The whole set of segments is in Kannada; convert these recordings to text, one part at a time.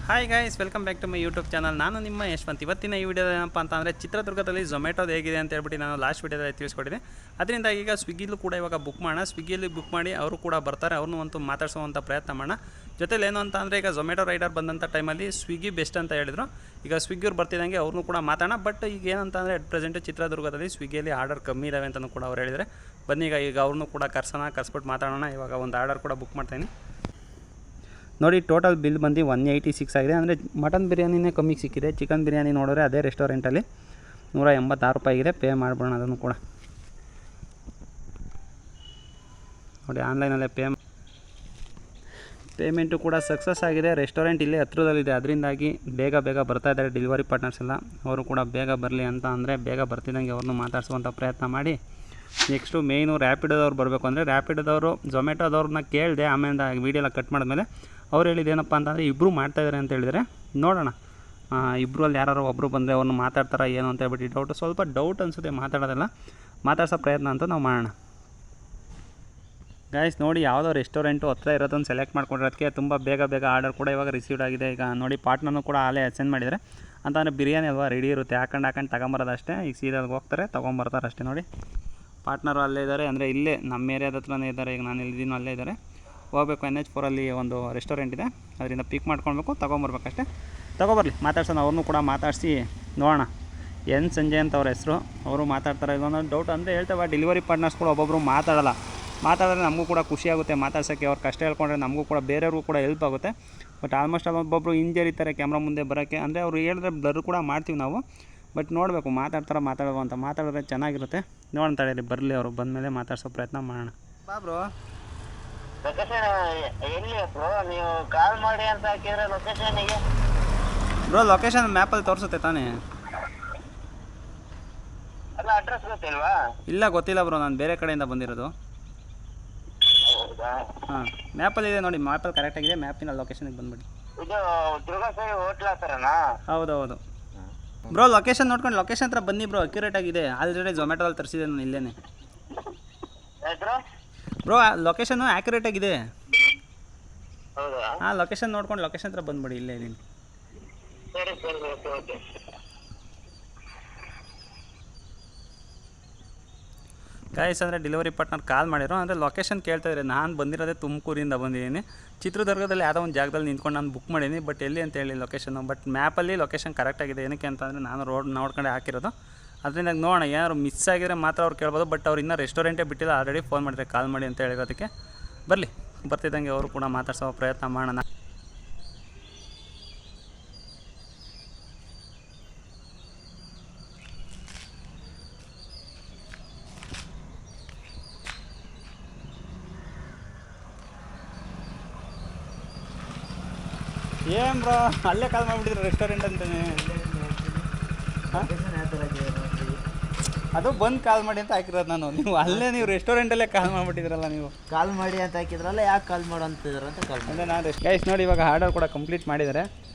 Hi guys, welcome back to my YouTube channel. ನಾನು ನಿಮ್ಮ ಯಶವಂತ್. ಇವತ್ತಿನ ಈ ವಿಡಿಯೋ ಏನಪ್ಪ ಅಂತಂದರೆ ಚಿತ್ರದುರ್ಗದಲ್ಲಿ ಝೊಮ್ಯಾಟೋದು ಹೇಗಿದೆ ಅಂತ ಹೇಳ್ಬಿಟ್ಟು ನಾನು ಲಾಸ್ಟ್ ವಿಡಿಯೋದಲ್ಲಿ ತಿಳಿಸ್ಕೊಟ್ಟಿದ್ದೆ. ಅದರಿಂದ ಈಗ ಸ್ವಿಗ್ಗಿಲೂ ಕೂಡ ಇವಾಗ ಬುಕ್ ಮಾಡೋಣ. ಸ್ವಿಗ್ಗಿಯಲ್ಲಿ ಬುಕ್ ಮಾಡಿ ಅವರು ಕೂಡ ಬರ್ತಾರೆ, ಅವ್ರನ್ನೂ ಒಂದು ಮಾತಾಡ್ಸೋವಂಥ ಪ್ರಯತ್ನ ಮಾಡೋಣ. ಜೊತೆಲಿ ಏನು ಅಂತ ಅಂದರೆ ಈಗ ಝೊಮ್ಯಾಟೋ ರೈಡರ್ ಬಂದಂಥ ಟೈಮಲ್ಲಿ ಸ್ವಿಗ್ಗಿ ಬೆಸ್ಟ್ ಅಂತ ಹೇಳಿದರು. ಈಗ ಸ್ವಿಗ್ಗಿಯವ್ರು ಬರ್ತಿದ್ದಂಗೆ ಅವ್ರನ್ನೂ ಕೂಡ ಮಾತಾಡೋಣ. ಬಟ್ ಈಗ ಏನಂತ ಅಂದರೆ ಅಟ್ ಪ್ರೆಸೆಂಟು ಚಿತ್ರದುರ್ಗದಲ್ಲಿ ಸ್ವಿಗ್ಗಿಯಲ್ಲಿ ಆರ್ಡರ್ ಕಮ್ಮಿ ಇದ್ದಾವೆ ಅಂತಲೂ ಕೂಡ ಅವ್ರು ಹೇಳಿದರೆ. ಬನ್ನಿ ಈಗ ಅವ್ರನ್ನೂ ಕೂಡ ಕರ್ಸ್ಬಿಟ್ಟು ಮಾತಾಡೋಣ. ಇವಾಗ ಒಂದು ಆರ್ಡರ್ ಕೂಡ ಬುಕ್ ಮಾಡ್ತಾಯಿನಿ. ನೋಡಿ, ಟೋಟಲ್ ಬಿಲ್ ಬಂದು 186 ಆಗಿದೆ. ಅಂದರೆ ಮಟನ್ ಬಿರಿಯಾನಿನೇ ಕಮ್ಮಿಗೆ ಸಿಕ್ಕಿದೆ. ಚಿಕನ್ ಬಿರಿಯಾನಿ ನೋಡಿದ್ರೆ ಅದೇ ರೆಸ್ಟೋರೆಂಟಲ್ಲಿ 186 ರೂಪಾಯಿ ಇದೆ. ಪೇ ಮಾಡ್ಬೋಣ ಅದನ್ನು ಕೂಡ. ನೋಡಿ, ಆನ್ಲೈನಲ್ಲೇ ಪೇಮೆಂಟು ಕೂಡ ಸಕ್ಸಸ್ ಆಗಿದೆ. ರೆಸ್ಟೋರೆಂಟ್ ಇಲ್ಲೇ ಹತ್ರದಲ್ಲಿದೆ, ಅದರಿಂದಾಗಿ ಬೇಗ ಬರ್ತಾ ಇದ್ದಾರೆ ಡೆಲಿವರಿ ಪಾರ್ಟ್ನರ್ಸ್ ಎಲ್ಲ. ಅವರು ಕೂಡ ಬೇಗ ಬರಲಿ ಅಂತ ಅಂದರೆ ಬೇಗ ಬರ್ತಿದ್ದಂಗೆ ಅವ್ರನ್ನೂ ಮಾತಾಡಿಸುವಂಥ ಪ್ರಯತ್ನ ಮಾಡಿ. ನೆಕ್ಸ್ಟು ಮೇಯ್ನು ರ್ಯಾಪಿಡೋದವ್ರು ಬರಬೇಕು ಅಂದರೆ ರ್ಯಾಪಿಡೋದವರು ಝೊಮ್ಯಾಟೋದವ್ರನ್ನ ಕೇಳಿದೆ. ಆಮೇಲೆ ವೀಡಿಯೋ ಎಲ್ಲ ಕಟ್ ಮಾಡಿದ್ಮೇಲೆ ಅವ್ರು ಹೇಳಿದ್ದೇನಪ್ಪ ಅಂತಂದರೆ ಇಬ್ಬರು ಮಾಡ್ತಾಯಿದ್ದಾರೆ ಅಂತ ಹೇಳಿದರೆ. ನೋಡೋಣ, ಇಬ್ಬರಲ್ಲಿ ಯಾರು ಒಬ್ಬರು ಬಂದರೆ ಅವ್ರನ್ನ ಮಾತಾಡ್ತಾರ ಏನು ಅಂತ ಹೇಳ್ಬಿಟ್ಟು ಸ್ವಲ್ಪ ಡೌಟ್ ಅನಿಸುತ್ತೆ. ಮಾತಾಡ್ಸೋ ಪ್ರಯತ್ನ ಅಂತ ನಾವು ಮಾಡೋಣ. ಗೈಸ್ ನೋಡಿ, ಯಾವುದೋ ರೆಸ್ಟೋರೆಂಟು ಹತ್ರ ಇರೋದನ್ನು ಸೆಲೆಕ್ಟ್ ಮಾಡ್ಕೊಂಡಿರೋದಕ್ಕೆ ತುಂಬ ಬೇಗ ಆರ್ಡರ್ ಕೂಡ ಇವಾಗ ರಿಸೀವ್ಡ್ ಆಗಿದೆ. ಈಗ ನೋಡಿ, ಪಾರ್ಟ್ನರ್ನೂ ಕೂಡ ಅಲ್ಲೇ ಸೆಂಡ್ ಮಾಡಿದರೆ. ಅಂತಂದರೆ ಬಿರಿಯಾನಿ ಅಲ್ವಾ, ರೆಡಿ ಇರುತ್ತೆ, ಹಾಕೊಂಡು ತಗೊಂಬರೋದು ಅಷ್ಟೇ. ಈಗ ಸೀದಾಗಿ ಹೋಗ್ತಾರೆ, ತೊಗೊಂಬರ್ತಾರೆ ಅಷ್ಟೇ. ನೋಡಿ, ಪಾರ್ಟ್ನರು ಅಲ್ಲೇ ಇದ್ದಾರೆ, ಅಂದರೆ ಇಲ್ಲೇ ನಮ್ಮ ಏರಿಯಾದ ಹತ್ರನೇ ಇದ್ದಾರೆ. ಈಗ ನಾನು ಎಲ್ಲಿದ್ದೀನೋ ಅಲ್ಲೇ ಇದ್ದಾರೆ. ಹೋಗಬೇಕು, NH4 ಒಂದು ರೆಸ್ಟೋರೆಂಟ್ ಇದೆ, ಅದರಿಂದ ಪಿಕ್ ಮಾಡ್ಕೊಳ್ಬೇಕು, ತೊಗೊಂಬರ್ಬೇಕಷ್ಟೇ. ತೊಗೊಬರ್ಲಿ, ಮಾತಾಡ್ಸೋಣ. ಅವ್ರನ್ನೂ ಕೂಡ ಮಾತಾಡಿಸಿ ನೋಡೋಣ. ಎನ್ ಸಂಜಯ್ ಅಂತ ಅವ್ರ ಹೆಸರು. ಅವರು ಮಾತಾಡ್ತಾರೆ ಇಲ್ಲೊಂದು ಡೌಟ್ ಅಂದರೆ ಹೇಳ್ತೇವೆ. ಡೆಲಿವರಿ ಪಾರ್ಟ್ನರ್ಸ್ ಕೂಡ ಒಬ್ಬೊಬ್ಬರು ಮಾತಾಡಿದ್ರೆ ನಮಗೂ ಕೂಡ ಖುಷಿಯಾಗುತ್ತೆ ಮಾತಾಡ್ಸೋಕ್ಕೆ. ಅವ್ರು ಕಷ್ಟ ಹೇಳ್ಕೊಂಡ್ರೆ ನಮಗೂ ಕೂಡ ಬೇರೆಯವ್ರಿಗೂ ಕೂಡ ಹೆಲ್ಪ್ ಆಗುತ್ತೆ. ಬಟ್ ಆಲ್ಮೋಸ್ಟ್ ಒಬ್ಬೊಬ್ಬರು ಹಿಂಜರಿತಾರೆ ಕ್ಯಾಮ್ರಾ ಮುಂದೆ ಬರೋಕ್ಕೆ. ಅಂದರೆ ಅವ್ರು ಹೇಳಿದ್ರೆ ಬ್ಲರ್ ಕೂಡ ಮಾಡ್ತೀವಿ ನಾವು. ಬಟ್ ನೋಡಬೇಕು, ಮಾತಾಡಿದ್ರೆ ಚೆನ್ನಾಗಿರುತ್ತೆ. ನೋಡೋಣ ತಡೀರಿ, ಬರಲಿ. ಅವರು ಬಂದಮೇಲೆ ಮಾತಾಡ್ಸೋ ಪ್ರಯತ್ನ ಮಾಡೋಣ. ಬ್ರೋ, ಲೊಕೇಶನ್ ಎಲ್ಲಿ ಬ್ರೋ? ನೀವು ಕಾಲ್ ಮಾಡಿ ಅಂತ ಹಾಕಿದ್ರೆ ಲೊಕೇಶನ್ಗೆ. ಬ್ರೋ, ಲೊಕೇಶನ್ ಮ್ಯಾಪಲ್ಲಿ ತೋರಿಸುತ್ತೆ ತಾನೇ? ಅಲ್ಲ, ಅಡ್ರೆಸ್ ಗೊತ್ತಿಲ್ವಾ? ಇಲ್ಲ, ಗೊತ್ತಿಲ್ಲ ಬ್ರೋ, ನಾನು ಬೇರೆ ಕಡೆಯಿಂದ ಬಂದಿರೋದು. ಹೌದಾ? ಹಾಂ, ಮ್ಯಾಪಲ್ಲಿ ಇದೆ ನೋಡಿ, ಮ್ಯಾಪಲ್ಲಿ ಕರೆಕ್ಟಾಗಿದೆ. ಮ್ಯಾಪಿನ ಲೊಕೇಶನ್ಗೆ ಬಂದುಬಿಡಿ. ಇದು ದುರ್ಗಾಸಾಯಿ ಹೋಟ್ಲ್ ಹತ್ರನಾ? ಹೌದು ಬ್ರೋ. ಲೊಕೇಶನ್ ನೋಡ್ಕೊಂಡು ಲೊಕೇಶನ್ ಹತ್ರ ಬನ್ನಿ ಬ್ರೋ, ಅಕ್ಯುರೇಟ್ ಆಗಿದೆ. ಆಲ್ರೆಡಿ ಝೊಮ್ಯಾಟೋದಲ್ಲಿ ತರಿಸಿದೆ ನಾನು ಇಲ್ಲೇನೆ. ಬ್ರೋ, ಲೊಕೇಶನ್ನು ಆ್ಯಕ್ಯುರೇಟ್ ಆಗಿದೆ. ಹೌದಾ? ಹಾಂ, ಲೊಕೇಶನ್ ನೋಡ್ಕೊಂಡು ಲೊಕೇಶನ್ ಹತ್ರ ಬಂದ್ಬಿಡಿ, ಇಲ್ಲೇ ಇದೀನಿ. ಸರಿ, ಓಕೆ. ಗಾಯ್ಸ್, ಅಂದರೆ ಡೆಲಿವರಿ ಪಾರ್ಟ್ನರ್ ಕಾಲ್ ಮಾಡಿರೋ. ಅಂದರೆ ಲೊಕೇಶನ್ ಕೇಳ್ತಾಯಿದ್ರೆ, ನಾನು ಬಂದಿರೋದೇ ತುಮಕೂರಿಂದ ಬಂದಿದ್ದೀನಿ. ಚಿತ್ರದುರ್ಗದಲ್ಲಿ ಯಾವುದೋ ಒಂದು ಜಾಗದಲ್ಲಿ ನಿಂತ್ಕೊಂಡು ನಾನು ಬುಕ್ ಮಾಡೀನಿ. ಬಟ್ ಎಲ್ಲಿ ಅಂತ ಹೇಳಿ ಲೊಕೇಶನ್ನು. ಬಟ್ ಮ್ಯಾಪಲ್ಲಿ ಲೊಕೇಶನ್ ಕರೆಕ್ಟಾಗಿದೆ. ಏನಕ್ಕೆ ಅಂತಂದರೆ ನಾನು ರೋಡ್ ನೋಡ್ಕೊಂಡೆ ಹಾಕಿರೋದು. ಅದರಿಂದ ನೋಡೋಣ, ಏನಾದ್ರು ಮಿಸ್ ಆಗಿದ್ರೆ ಮಾತ್ರ ಅವ್ರು ಕೇಳ್ಬೋದು. ಬಟ್ ಅವ್ರು ಇನ್ನೂ ರೆಸ್ಟೋರೆಂಟೇ ಬಿಟ್ಟಿಲ್ಲ. ಆಲ್ರೆಡಿ ಫೋನ್ ಮಾಡಿದ್ರೆ ಕಾಲ್ ಮಾಡಿ ಅಂತ ಹೇಳಿರೋದಕ್ಕೆ. ಬರಲಿ, ಬರ್ತಿದ್ದಂಗೆ ಅವರು ಕೂಡ ಮಾತಾಡ್ಸೋ ಪ್ರಯತ್ನ ಮಾಡೋಣ. ಏನು ಬ್ರೋ, ಅಲ್ಲೇ ಕಾಲ್ ಮಾಡಿಬಿಟ್ಟಿದ್ರು ರೆಸ್ಟೋರೆಂಟ್ ಅಂತಲೇ. ಅದು ಬಂದು ಕಾಲ್ ಮಾಡಿ ಅಂತ ಹಾಕಿರೋದು ನಾನು. ನೀವು ರೆಸ್ಟೋರೆಂಟಲ್ಲೇ ಕಾಲ್ ಮಾಡಿಬಿಟ್ಟಿದ್ರಲ್ಲ. ನೀವು ಕಾಲ್ ಮಾಡಿ ಅಂತ ಹಾಕಿದ್ರಲ್ಲ, ಯಾಕೆ ಕಾಲ್ ಮಾಡು ಅಂತಿದ್ರು ಅಂತ ಕಾಲ್ ಮಾಡಿ. ಅಂದರೆ ನಾನು ಗೈಸ್ ನೋಡಿ, ಇವಾಗ ಆರ್ಡರ್ ಕೂಡ ಕಂಪ್ಲೀಟ್ ಮಾಡಿದ್ದಾರೆ.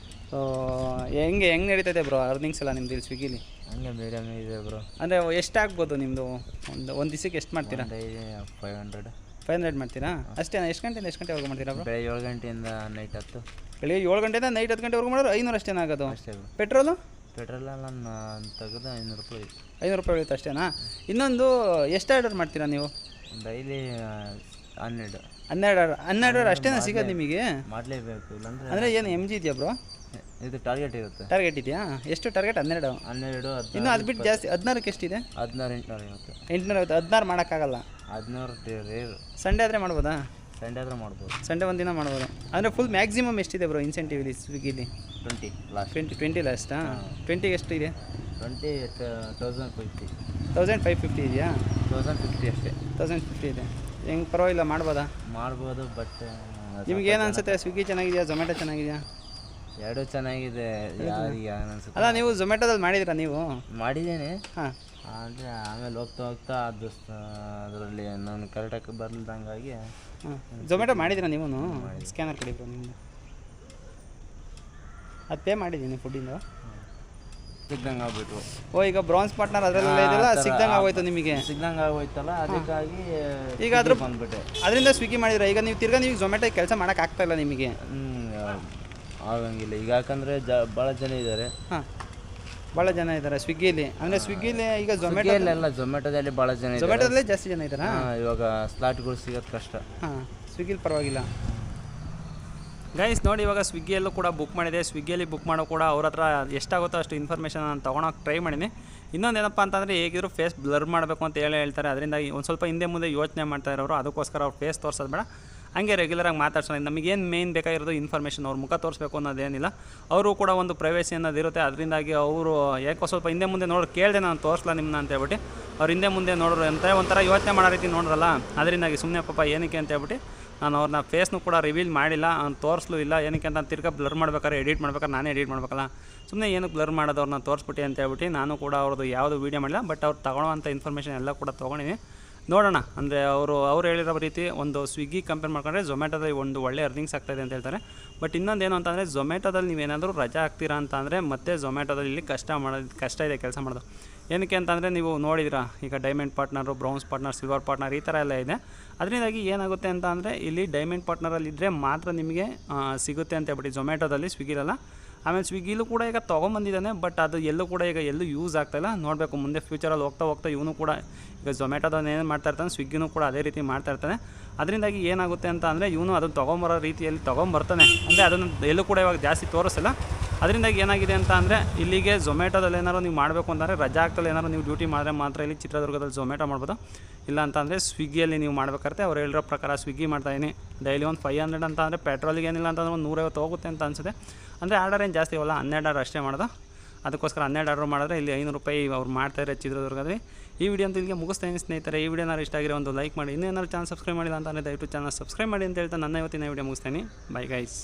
ಸೊ ಹೆಂಗೆ ನಡೀತೈತೆ ಬ್ರೋ ಅರ್ನಿಂಗ್ಸ್ ಎಲ್ಲ ನಿಮ್ದು ಇಲ್ಲಿ ಸ್ವಿಗ್ಗಿಲಿ? ಹಂಗೆ ಮೀಡಿಯಮ್ ಇದೆ ಬ್ರೋ. ಅಂದರೆ ಎಷ್ಟು ಆಗ್ಬೋದು ನಿಮ್ಮದು? ಒಂದು ದಿವಸಕ್ಕೆ ಎಷ್ಟು ಮಾಡ್ತೀರಾ? 500 ಮಾಡ್ತೀರಾ ಅಷ್ಟೇ? ಎಷ್ಟು ಗಂಟೆಯಿಂದ ಎಷ್ಟು ಗಂಟೆವರೆಗೂ ಮಾಡ್ತೀರಾ ಬ್ರೋ? ಬೆಳಗ್ಗೆ 7 ಗಂಟೆಯಿಂದ ನೈಟ್ 10. ಬೆಳಿಗ್ಗೆ 7 ಗಂಟೆಯಿಂದ ನೈಟ್ 10 ಗಂಟೆವರೆಗೂ ಮಾಡಿದ್ರೆ 500 ಅಷ್ಟೇನಾ ಆಗೋದು? ಅಷ್ಟೇ. ಪೆಟ್ರೋಲು ನಾನು ತೆಗೆದು 500 ರೂಪಾಯಿ. 500 ರೂಪಾಯಿ ಬೀಳುತ್ತೆ ಅಷ್ಟೇನಾ? ಇನ್ನೊಂದು ಎಷ್ಟು ಆರ್ಡರ್ ಮಾಡ್ತೀರಾ ನೀವು ಡೈಲಿ? 12 ಅಷ್ಟೇನಾ ಸಿಗೋದು ನಿಮಗೆ? ಮಾಡಲೇಬೇಕು, ಇಲ್ಲಾಂದರೆ. ಅಂದರೆ ಏನು MG ಇದೆಯಾ ಬ್ರೋ? ಇದು ಟಾರ್ಗೆಟ್ ಇರುತ್ತೆ. ಟಾರ್ಗೆಟ್ ಇದೆಯಾ? ಎಷ್ಟು ಟಾರ್ಗೆಟ್? 12. ಇನ್ನು ಅದು ಬಿಟ್ಟು ಜಾಸ್ತಿ 16ಕ್ಕೆ ಎಷ್ಟಿದೆ? 16, 850. 16 ಮಾಡೋಕ್ಕಾಗಲ್ಲ. 16 ರೇರ್. ಸಂಡೇ ಆದರೆ ಮಾಡ್ಬೋದಾ? ಸಂಡೇ ಆದರೆ ಮಾಡ್ಬೋದು. ಸಂಡೇ ಒಂದಿನ ಮಾಡ್ಬೋದು. ಅಂದರೆ ಫುಲ್ ಮ್ಯಾಕ್ಸಿಮಮ್ ಎಷ್ಟಿದೆ ಬ್ರೋ ಇನ್ಸೆಂಟಿವ್ ಇಲ್ಲಿ ಸ್ವಿಗ್ಗಿಲಿ? 20 ಲಾಸ್ಟ್. 20 ಲಾಸ್ಟಾ? 20ಗೆ ಎಷ್ಟು ಇದೆ? 1550. 1550 ಇದೆಯಾ? 1050 ಅಷ್ಟೇ. 1050 ಇದೆ. ಹೆಂಗೆ ಪರವಾಗಿಲ್ಲ, ಮಾಡ್ಬೋದು. ಬಟ್ ನಿಮ್ಗೆ ಏನು ಅನಿಸುತ್ತೆ? ಸ್ವಿಗ್ಗಿ ಚೆನ್ನಾಗಿದೆಯಾ, ಝೊಮ್ಯಾಟೊ ಚೆನ್ನಾಗಿದೆಯಾ? ಎರಡೂ ಚೆನ್ನಾಗಿದೆ. ಯಾರಿಗೆ ಅನಿಸುತ್ತೆ? ಅಲ್ಲ, ನೀವು ಝೊಮ್ಯಾಟೊದಲ್ಲಿ ಮಾಡಿದ್ದೀರಾ? ನೀವು ಮಾಡಿದ್ದೇನೆ. ಹಾಂ. ಅಂದರೆ ಆಮೇಲೆ ಹೋಗ್ತಾ ಅದು ಅದರಲ್ಲಿ ನಾನು ಕರೆಕ್ಟಾಗಿ ಬರಲ್ದಂಗಾಗಿ. ಹಾಂ, ಝೊಮ್ಯಾಟೊ ಮಾಡಿದ್ದೀರಾ ನೀವು? ಸ್ಕ್ಯಾನರ್ ಕೊಡಿ ಬ್ರೋ ನಿಮ್ಮದು. ಅದು ಪೇ ಮಾಡಿದ್ದೀನಿ ಫುಡ್ಡಿಂದು. ಸಿಗ್ದಂಗೆ ಆಗ್ಬಿಟ್ಟು. ಓ, ಈಗ ಬ್ರಾನ್ಸ್ ಪಾರ್ಟ್ನರ್ ಅದರಲ್ಲ ಇದೆಲ್ಲ ಸಿಗ್ದಂಗೆ ಆಗೋಯ್ತು ನಿಮಗೆ? ಸಿಗ್ದಂಗೆ ಆಗೋಯ್ತಲ್ಲ, ಅದಕ್ಕಾಗಿ ಈಗ ಅದ್ರ ಬಂದ್ಬಿಟ್ಟೆ. ಅದರಿಂದ ಸ್ವಿಗ್ಗಿ ಮಾಡಿದ್ರೆ ಈಗ ನೀವು ತಿರ್ಗಾ ನೀವು ಝೊಮ್ಯಾಟೊ ಕೆಲಸ ಮಾಡೋಕ್ಕಾಗ್ತಾಯಿಲ್ಲ ನಿಮಗೆ? ಆಗಂಗಿಲ್ಲ ಈಗ, ಯಾಕಂದರೆ ಭಾಳ ಜನ ಇದ್ದಾರೆ. ಹಾಂ, ಭಾಳ ಜನ ಇದ್ದಾರೆ ಸ್ವಿಗ್ಗಿಲಿ. ಅಂದರೆ ಸ್ವಿಗ್ಗಿಲಿ ಈಗ ಝೊಮ್ಯಾಟೋದಲ್ಲ, ಝೊಮ್ಯಾಟೋದಲ್ಲಿ ಭಾಳ ಜನ ಇದ್ದಾರೆ. ಝೊಮ್ಯಾಟೋದಲ್ಲೇ ಜಾಸ್ತಿ ಜನ ಇದ್ದಾರಾ? ಇವಾಗ ಸ್ಲಾಟ್ಗಳು ಸಿಗೋದು ಕಷ್ಟ. ಹಾಂ, ಸ್ವಿಗ್ಗಿಲಿ ಪರವಾಗಿಲ್ಲ. ಗೈಸ್ ನೋಡಿ, ಇವಾಗ ಸ್ವಿಗ್ಗಿಯಲ್ಲೂ ಕೂಡ ಬುಕ್ ಮಾಡಿದೆ. ಸ್ವಿಗ್ಗಿಯಲ್ಲಿ ಬುಕ್ ಮಾಡೋ ಕೂಡ ಅವ್ರ ಹತ್ರ ಎಷ್ಟಾಗುತ್ತೋ ಅಷ್ಟು ಇನ್ಫಾರ್ಮೇಷನ್ ನಾನು ತೊಗೊಳಕ್ಕೆ ಟ್ರೈ ಮಾಡೀನಿ. ಇನ್ನೊಂದು ಏನಪ್ಪ ಅಂತಂದರೆ, ಹೇಗಿದ್ರು ಫೇಸ್ ಬ್ಲರ್ ಮಾಡಬೇಕು ಅಂತ ಹೇಳ್ತಾರೆ. ಅದರಿಂದಾಗಿ ಒಂದು ಸ್ವಲ್ಪ ಹಿಂದೆ ಮುಂದೆ ಯೋಚನೆ ಮಾಡ್ತಾ ಇರೋರು, ಅದಕ್ಕೋಸ್ಕರ ಅವ್ರು ಫೇಸ್ ತೋರಿಸೋದು ಬೇಡ, ಹಂಗೆ ರೆಗ್ಯುಲರಾಗಿ ಮಾತಾಡ್ಸೋಣ. ನಮಗೇನು ಮೇನ್ ಬೇಕಾಗಿರೋದು ಇನ್ಫಾರ್ಮೇಷನ್, ಅವ್ರ ಮುಖ ತೋರಿಸ್ಬೇಕು ಅನ್ನೋದೇನಿಲ್ಲ. ಅವರು ಕೂಡ ಒಂದು ಪ್ರೈವೇಸಿ ಅನ್ನೋದಿರುತ್ತೆ. ಅದರಿಂದಾಗಿ ಅವರು ಯಾಕೋ ಸ್ವಲ್ಪ ಹಿಂದೆ ಮುಂದೆ ನೋಡ್ರಿ, ಕೇಳಿದೆ ನಾನು ತೋರಿಸ್ಲಾ ನಿಮ್ಮನ್ನ ಅಂತ ಹೇಳ್ಬಿಟ್ಟು ಅವ್ರು ಹಿಂದೆ ಮುಂದೆ ನೋಡ್ರು ಅಂತ ಒಂಥರ ಯೋಚನೆ ಮಾಡೋ ರೀತಿ ನೋಡ್ರಲ್ಲ. ಅದರಿಂದಾಗಿ ಸುಮ್ಮನೆ ಪಾಪ ಏನಕ್ಕೆ ಅಂತ ಹೇಳ್ಬಿಟ್ಟು ನಾನು ಅವ್ರನ್ನ ಫೇಸ್ನು ಕೂಡ ರಿವೀಲ್ ಮಾಡಿಲ್ಲ, ಅವ್ನು ತೋರಿಸ್ಲೂ ಇಲ್ಲ. ಏನಕ್ಕೆ ಅಂತ ತಿರ್ಗಾ ಬ್ಲರ್ ಮಾಡ್ಬೇಕಾದ್ರೆ, ಎಡಿಟ್ ಮಾಡ್ಬೇಕಾದ್ರೆ ನಾನೇ ಎಡಿಟ್ ಮಾಡ್ಬೇಕಲ್ಲ, ಸುಮ್ಮನೆ ಏನಕ್ಕೆ ಬ್ಲರ್ ಮಾಡೋದು ಅವ್ರನ್ನ ತೋರಿಸ್ಬಿಟ್ಟು ಅಂತ ಹೇಳ್ಬಿಟ್ಟು ನಾನು ಕೂಡ ಅವ್ರದ್ದು ಯಾವುದು ವೀಡಿಯೋ ಮಾಡಿಲ್ಲ. ಬಟ್ ಅವ್ರು ತೊಗೊಳ್ಳೋವಂಥ ಇನ್ಫಾರ್ಮೇಷನ್ ಎಲ್ಲ ಕೂಡ ತೊಗೊಂಡಿನಿ. ನೋಡೋಣ, ಅಂದರೆ ಅವರು ಹೇಳಿರೋ ರೀತಿ ಒಂದು ಸ್ವಿಗ್ಗಿ ಕಂಪೇರ್ ಮಾಡ್ಕೊಂಡ್ರೆ ಝೊಮ್ಯಾಟೋದಲ್ಲಿ ಒಂದು ಒಳ್ಳೆ ಅರ್ನಿಂಗ್ಸ್ ಆಗ್ತಾಯಿದೆ ಅಂತ ಹೇಳ್ತಾರೆ. ಬಟ್ ಇನ್ನೊಂದೇನು ಅಂತಂದರೆ, ಝೊಮ್ಯಾಟೋದಲ್ಲಿ ನೀವೇನಾದರೂ ರಜಾ ಹಾಕ್ತೀರಾ ಅಂತ ಅಂದರೆ ಮತ್ತೆ ಝೊಮ್ಯಾಟೋದಲ್ಲಿ ಇಲ್ಲಿ ಕಷ್ಟ ಇದೆ ಕೆಲಸ ಮಾಡೋದು. ಏನಕ್ಕೆ ಅಂತಂದರೆ, ನೀವು ನೋಡಿದಿರಾ ಈಗ diamond partner, browns partner, silver partner ಈ ಥರ ಎಲ್ಲ ಇದೆ. ಅದರಿಂದಾಗಿ ಏನಾಗುತ್ತೆ ಅಂತ ಅಂದರೆ, ಇಲ್ಲಿ ಡೈಮಂಡ್ ಪಾರ್ಟ್ನರಲ್ಲಿದ್ದರೆ ಮಾತ್ರ ನಿಮಗೆ ಸಿಗುತ್ತೆ ಅಂತ ಹೇಳ್ಬಿಟ್ಟು ಝೊಮ್ಯಾಟೋದಲ್ಲಿ, ಸ್ವಿಗ್ಗಿಲಲ್ಲ. ಆಮೇಲೆ ಸ್ವಿಗ್ಗಿಲೂ ಕೂಡ ಈಗ ತೊಗೊಂಬಂದಿದ್ದಾನೆ, ಬಟ್ ಅದು ಎಲ್ಲೂ ಕೂಡ ಈಗ ಎಲ್ಲೂ ಯೂಸ್ ಆಗ್ತಾಯಿಲ್ಲ. ನೋಡಬೇಕು ಮುಂದೆ ಫ್ಯೂಚರಲ್ಲಿ ಹೋಗ್ತಾ ಇವನು ಕೂಡ ಈಗ ಝೊಮ್ಯಾಟೋದಲ್ಲಿ ಏನು ಮಾಡ್ತಾಯಿರ್ತಾನೆ, ಸ್ವಿಗ್ಗಿನೂ ಕೂಡ ಅದೇ ರೀತಿ ಮಾಡ್ತಾಯಿರ್ತಾನೆ. ಅದರಿಂದಾಗಿ ಏನಾಗುತ್ತೆ ಅಂತ ಅಂದರೆ, ಇವನು ಅದನ್ನು ತೊಗೊಂಬರೋ ರೀತಿಯಲ್ಲಿ ತೊಗೊಂಬರ್ತಾನೆ. ಅಂದರೆ ಅದನ್ನು ಎಲ್ಲೂ ಕೂಡ ಇವಾಗ ಜಾಸ್ತಿ ತೋರಿಸಿಲ್ಲ. ಅದರಿಂದಾಗಿ ಏನಾಗಿದೆ ಅಂತ ಅಂದರೆ, ಇಲ್ಲಿಗೆ ಝೊಮ್ಯಾಟೋದಲ್ಲಿ ಏನಾದ್ರು ನೀವು ಮಾಡಬೇಕು ಅಂತಂದರೆ, ರಜಾ ಆಗ್ತಲ್ಲಿ ಏನಾದ್ರು ನೀವು ಡ್ಯೂಟಿ ಮಾಡಿದ್ರೆ ಮಾತ್ರ ಇಲ್ಲಿ ಚಿತ್ರದುರ್ಗದಲ್ಲಿ ಝೊಮ್ಯಾಟೋ ಮಾಡ್ಬೋದು. ಇಲ್ಲ ಅಂತಂದರೆ ಸ್ವಿಗ್ಗಿಯಲ್ಲಿ ನೀವು ಮಾಡಬೇಕಾದ್ರೆ ಅವ್ರು ಹೇಳಿರೋ ಪ್ರಕಾರ ಸ್ವಿಗ್ಗಿ ಮಾಡ್ತಾಯಿದ್ದೀನಿ. ಡೈಲಿ ಒಂದು 500 ಅಂತ ಅಂದರೆ ಪೆಟ್ರೋಲಿಗೆ ಏನಿಲ್ಲ ಅಂತಂದರೆ ಒಂದು 150 ಹೋಗುತ್ತೆ ಅಂತ ಅನಿಸುತ್ತೆ. ಅಂದರೆ ಆರ್ಡರ್ ಏನು ಜಾಸ್ತಿ ಇವಲ್ಲ, 12 ಆರ್ಡರ್ ಅಷ್ಟೇ ಮಾಡೋದು. ಅದಕ್ಕೋಸ್ಕರ 12 ಆರ್ಡರ್ ಮಾಡಿದ್ರೆ ಇಲ್ಲಿ 500 ರೂಪಾಯಿ ಅವ್ರು ಮಾಡ್ತಾಯಿದ್ದಾರೆ ಚಿತ್ರದುರ್ಗದಲ್ಲಿ. ಈ ವಿಡಿಯೋ ಅಂತ ಇಲ್ಲಿಗೆ ಮುಗಿಸ್ತೀನಿ ಸ್ನೇಹಿತರೆ. ಈ ವಿಡಿಯೋ ಏನಾದ್ರು ಇಷ್ಟ ಆಗಿರೋ ಒಂದು ಲೈಕ್ ಮಾಡಿ, ಇನ್ನೇನಾದ್ರು ಚಾನಲ್ ಸಬ್ಸ್ಕ್ರೈಬ್ ಮಾಡಿಲ್ಲ ಅಂತಂದರೆ ದಯವಿಟ್ಟು ಚಾನಲ್ ಸಬ್ಸ್ಕ್ರೈಬ್ ಮಾಡಿ ಅಂತ ಹೇಳ್ತಾ ನನ್ನ ಇವತ್ತಿನ ವಿಡಿಯೋ ಮುಗಿಸ್ತೀನಿ. Bye guys.